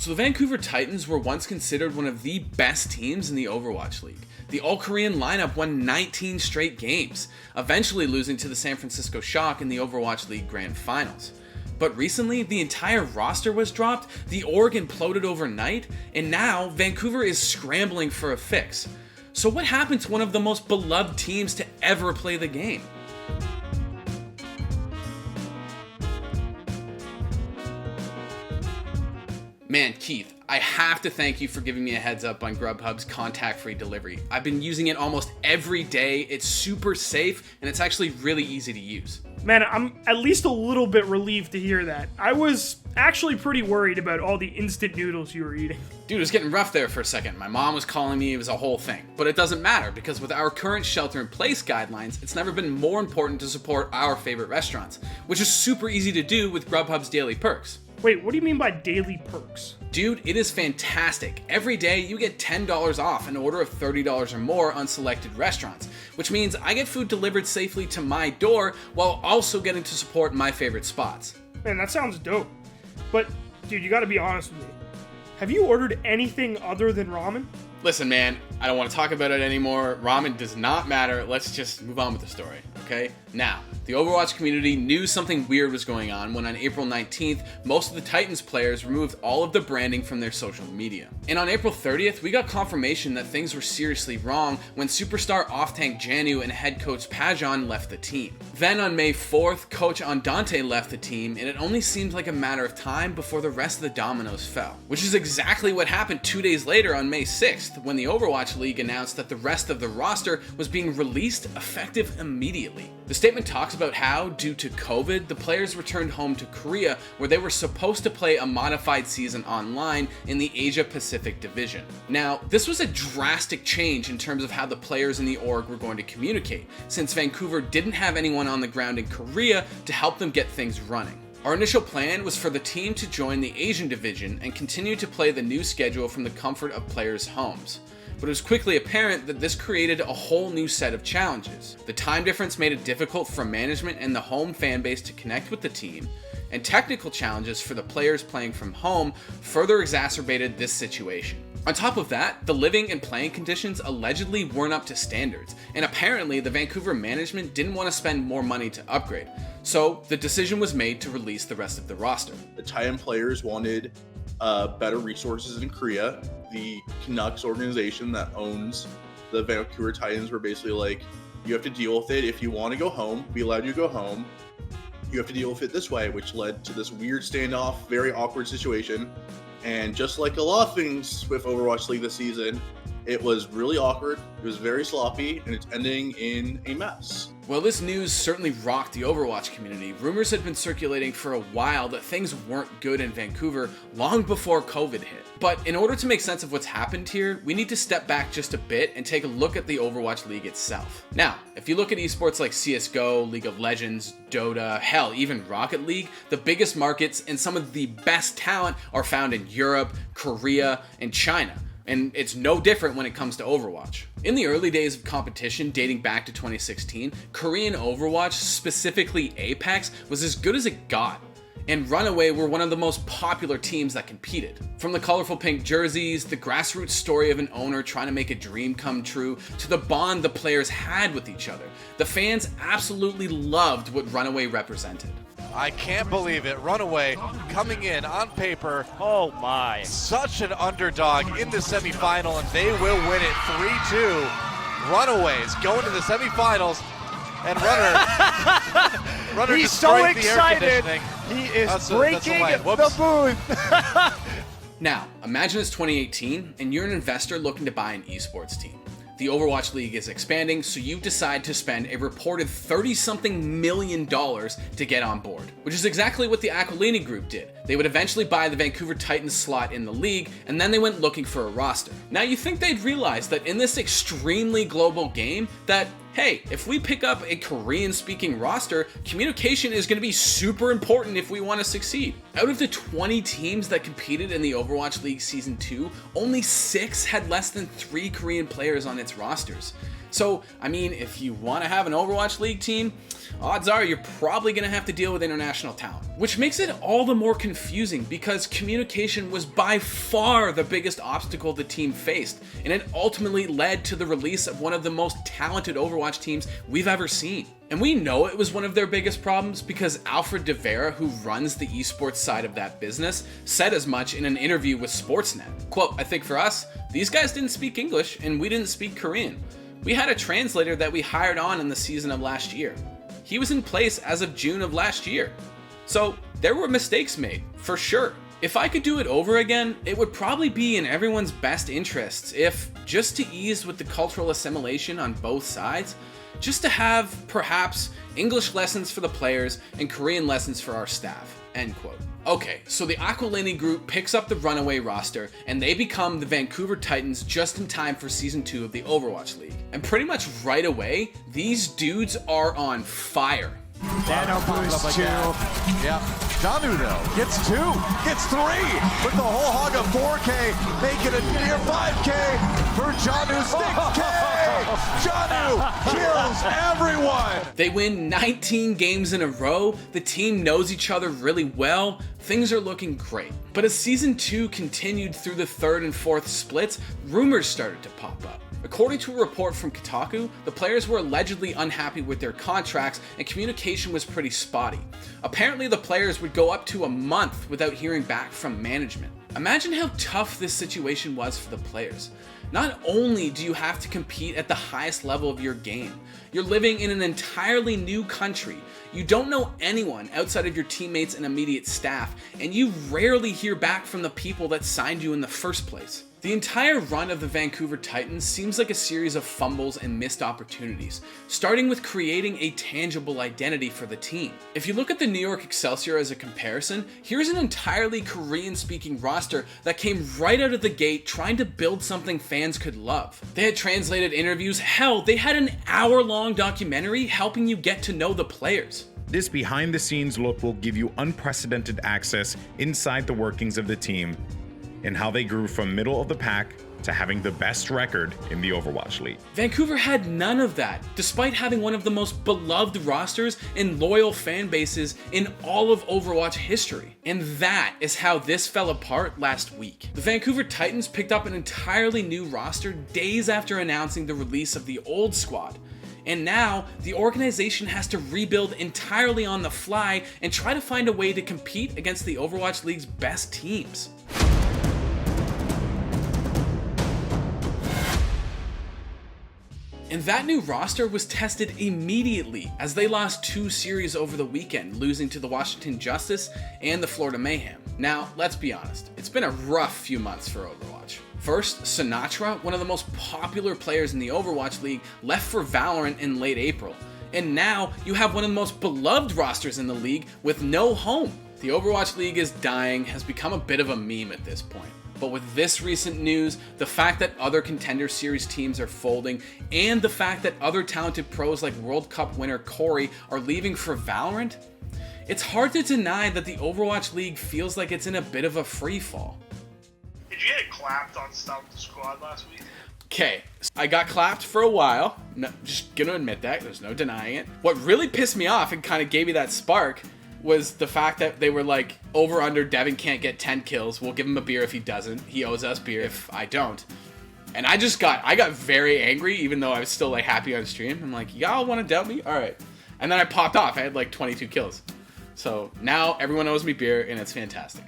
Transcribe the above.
So the Vancouver Titans were once considered one of the best teams in the Overwatch League. The all-Korean lineup won 19 straight games, eventually losing to the San Francisco Shock in the Overwatch League Grand Finals. But recently, the entire roster was dropped, the org imploded overnight, and now Vancouver is scrambling for a fix. So what happened to one of the most beloved teams to ever play the game? Man, Keith, I have to thank you for giving me a heads up on Grubhub's contact-free delivery. I've been using it almost every day. It's super safe, and it's actually really easy to use. Man, I'm at least a little bit relieved to hear that. I was actually pretty worried about all the instant noodles you were eating. Dude, it was getting rough there for a second. My mom was calling me, it was a whole thing. But it doesn't matter, because with our current shelter-in-place guidelines, it's never been more important to support our favorite restaurants, which is super easy to do with Grubhub's daily perks. Wait, what do you mean by daily perks? Dude, it is fantastic. Every day you get $10 off an order of $30 or more on selected restaurants, which means I get food delivered safely to my door while also getting to support my favorite spots. Man, that sounds dope. But, dude, you gotta be honest with me. Have you ordered anything other than ramen? Listen, man, I don't want to talk about it anymore. Ramen does not matter. Let's just move on with the story, okay? Now, the Overwatch community knew something weird was going on when on April 19th, most of the Titans players removed all of the branding from their social media. And on April 30th, we got confirmation that things were seriously wrong when superstar off-tank Janu and head coach Pajon left the team. Then on May 4th, coach Andante left the team, and it only seemed like a matter of time before the rest of the dominoes fell. Which is exactly what happened 2 days later on May 6th, when the Overwatch League announced that the rest of the roster was being released effective immediately. The statement talks about how, due to COVID, the players returned home to Korea, where they were supposed to play a modified season online in the Asia Pacific division. Now, this was a drastic change in terms of how the players in the org were going to communicate, since Vancouver didn't have anyone on the ground in Korea to help them get things running. Our initial plan was for the team to join the Asian division and continue to play the new schedule from the comfort of players' homes. But it was quickly apparent that this created a whole new set of challenges. The time difference made it difficult for management and the home fan base to connect with the team, and technical challenges for the players playing from home further exacerbated this situation. On top of that, the living and playing conditions allegedly weren't up to standards, and apparently the Vancouver management didn't want to spend more money to upgrade, so the decision was made to release the rest of the roster. The Titan players wanted better resources in Korea. The Canucks organization that owns the Vancouver Titans were basically like, you have to deal with it. If you want to go home, be allowed you to go home. You have to deal with it this way, which led to this weird standoff, very awkward situation. And just like a lot of things with Overwatch League this season, it was really awkward, it was very sloppy, and it's ending in a mess. Well, this news certainly rocked the Overwatch community. Rumors had been circulating for a while that things weren't good in Vancouver long before COVID hit. But in order to make sense of what's happened here, we need to step back just a bit and take a look at the Overwatch League itself. Now, if you look at esports like CSGO, League of Legends, Dota, hell, even Rocket League, the biggest markets and some of the best talent are found in Europe, Korea, and China. And it's no different when it comes to Overwatch. In the early days of competition dating back to 2016, Korean Overwatch, specifically Apex, was as good as it got. And Runaway were one of the most popular teams that competed. From the colorful pink jerseys, the grassroots story of an owner trying to make a dream come true, to the bond the players had with each other, the fans absolutely loved what Runaway represented. I can't believe it. Runaway coming in on paper. Oh my. Such an underdog in the semifinal, and they will win it 3-2. Runaways going to the semifinals, and Runner He's so excited. He is breaking the booth. Now, imagine it's 2018 and you're an investor looking to buy an esports team. The Overwatch League is expanding, so you decide to spend a reported $30-something million to get on board, which is exactly what the Aquilini Group did. They would eventually buy the Vancouver Titans slot in the league, and then they went looking for a roster. Now, you think they'd realize that in this extremely global game, that hey, if we pick up a Korean-speaking roster, communication is going to be super important if we want to succeed. Out of the 20 teams that competed in the Overwatch League Season 2, only 6 had less than 3 Korean players on its rosters. So, I mean, if you want to have an Overwatch League team, odds are you're probably going to have to deal with international talent. Which makes it all the more confusing because communication was by far the biggest obstacle the team faced, and it ultimately led to the release of one of the most talented Overwatch teams we've ever seen. And we know it was one of their biggest problems because Alfred de, who runs the esports side of that business, said as much in an interview with Sportsnet. Quote, "I think for us, these guys didn't speak English and we didn't speak Korean. We had a translator that we hired on in the season of last year. He was in place as of June of last year. So there were mistakes made, for sure. If I could do it over again, it would probably be in everyone's best interests if, just to ease with the cultural assimilation on both sides, just to have, perhaps, English lessons for the players and Korean lessons for our staff." End quote. Okay, so the Aquilini group picks up the runaway roster and they become the Vancouver Titans just in time for Season 2 of the Overwatch League. And pretty much right away, these dudes are on fire. Nano boost 2. Yeah. Janu though gets 2, gets 3 with the whole hog of 4K, making it near 5K for Janu 6K. Janu kills everyone. They win 19 games in a row. The team knows each other really well. Things are looking great. But as Season 2 continued through the 3rd and 4th splits, rumors started to pop up. According to a report from Kotaku, the players were allegedly unhappy with their contracts and communication was pretty spotty. Apparently the players would go up to a month without hearing back from management. Imagine how tough this situation was for the players. Not only do you have to compete at the highest level of your game, you're living in an entirely new country, you don't know anyone outside of your teammates and immediate staff, and you rarely hear back from the people that signed you in the first place. The entire run of the Vancouver Titans seems like a series of fumbles and missed opportunities, starting with creating a tangible identity for the team. If you look at the New York Excelsior as a comparison, here's an entirely Korean-speaking roster that came right out of the gate trying to build something fans could love. They had translated interviews, hell, they had an hour-long documentary helping you get to know the players. This behind-the-scenes look will give you unprecedented access inside the workings of the team and how they grew from middle of the pack to having the best record in the Overwatch League. Vancouver had none of that, despite having one of the most beloved rosters and loyal fan bases in all of Overwatch history. And that is how this fell apart last week. The Vancouver Titans picked up an entirely new roster days after announcing the release of the old squad. And now, the organization has to rebuild entirely on the fly and try to find a way to compete against the Overwatch League's best teams. And that new roster was tested immediately as they lost 2 series over the weekend, losing to the Washington Justice and the Florida Mayhem. Now, let's be honest, it's been a rough few months for Overwatch. First, Sinatra, one of the most popular players in the Overwatch League, left for Valorant in late April. And now, you have one of the most beloved rosters in the league with no home. The Overwatch League is dying has become a bit of a meme at this point. But with this recent news, the fact that other Contender Series teams are folding, and the fact that other talented pros like World Cup winner Corey are leaving for Valorant, it's hard to deny that the Overwatch League feels like it's in a bit of a free fall. Did you get clapped on Stomp the Squad last week? Okay, I got clapped for a while, no, just gonna admit that, there's no denying it. What really pissed me off and kind of gave me that spark was the fact that they were like, over under, Devin can't get 10 kills, we'll give him a beer if he doesn't, he owes us beer if I don't. And I got very angry, even though I was still like happy on stream. I'm like, y'all want to doubt me? Alright. And then I popped off, I had like 22 kills. So now everyone owes me beer and it's fantastic.